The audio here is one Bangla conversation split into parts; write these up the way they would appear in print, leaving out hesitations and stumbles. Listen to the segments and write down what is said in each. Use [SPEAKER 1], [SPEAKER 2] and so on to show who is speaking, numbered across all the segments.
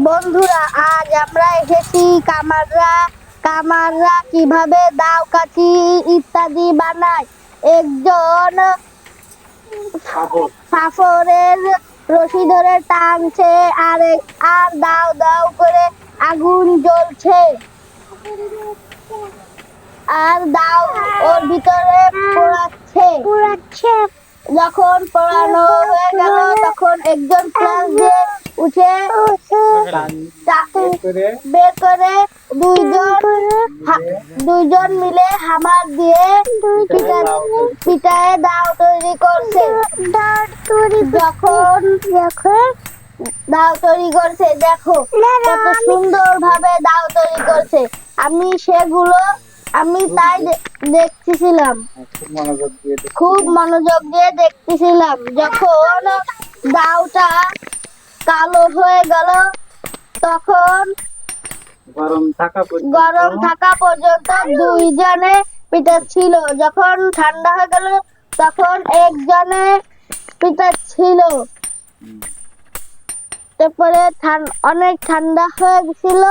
[SPEAKER 1] বন্ধুরা, আজ আমরা এসেছি কামাররা কিভাবে দাও কাঠি ইত্যাদি বানায়। একজন ফাফরের রশি ধরে টানছে আর দাও দাও করে আগুন জ্বলছে, আর দাও ওর ভিতরে পোড়াচ্ছে। যখন পোড়ানো হয়ে গেল তখন একজন প্লাস দিয়ে উঠে বের করে দুইজন মিলে হামার দিয়ে পিটায় দাও তৈরি করছে। যখন দাও তৈরি করছে, দেখো কত সুন্দর ভাবে দাও তৈরি করছে। আমি তাই দেখতেছিলাম, খুব মনোযোগ দিয়ে দেখতেছিলাম। যখন দাওটা কালো হয়ে গেল তখন গরম থাকা পর্যন্ত দুইজনে পিটাচ্ছিল। যখন ঠান্ডা হয়ে গেল তখন একজনে পিটাচ্ছিল। তারপরে অনেক ঠান্ডা হয়ে গেছিল,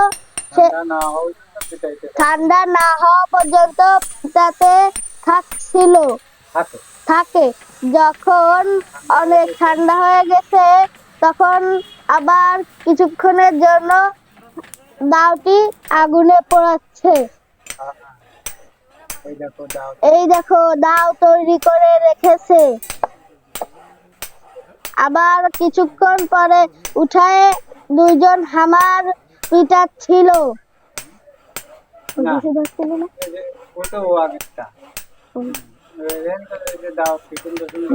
[SPEAKER 1] ঠান্ডা না হওয়া পর্যন্ত পিটাতে থাকে। যখন অনেক ঠান্ডা হয়ে গেছে তখন আবার কিছুক্ষণের জন্য দাওটি আগুনে পোড়াচ্ছে। এই দেখো দাও তৈরি করে রেখেছে। আবার কিছুক্ষণ পরে উঠায় দুইজন হামার পিটাচ্ছিল।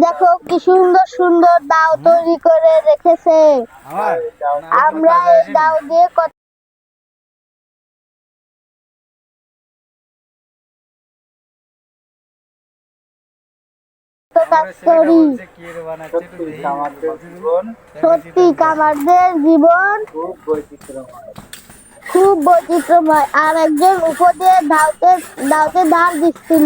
[SPEAKER 1] দেখো কি সুন্দর সুন্দর দাও তৈরি করে রেখেছে। আমরা এই দাও দিয়ে কত কাজ করি। সত্যি কামারদের জীবন খুব বৈচিত্র্যময়। আর একজন উপর দিয়ে দাওতে ধার দিচ্ছিল।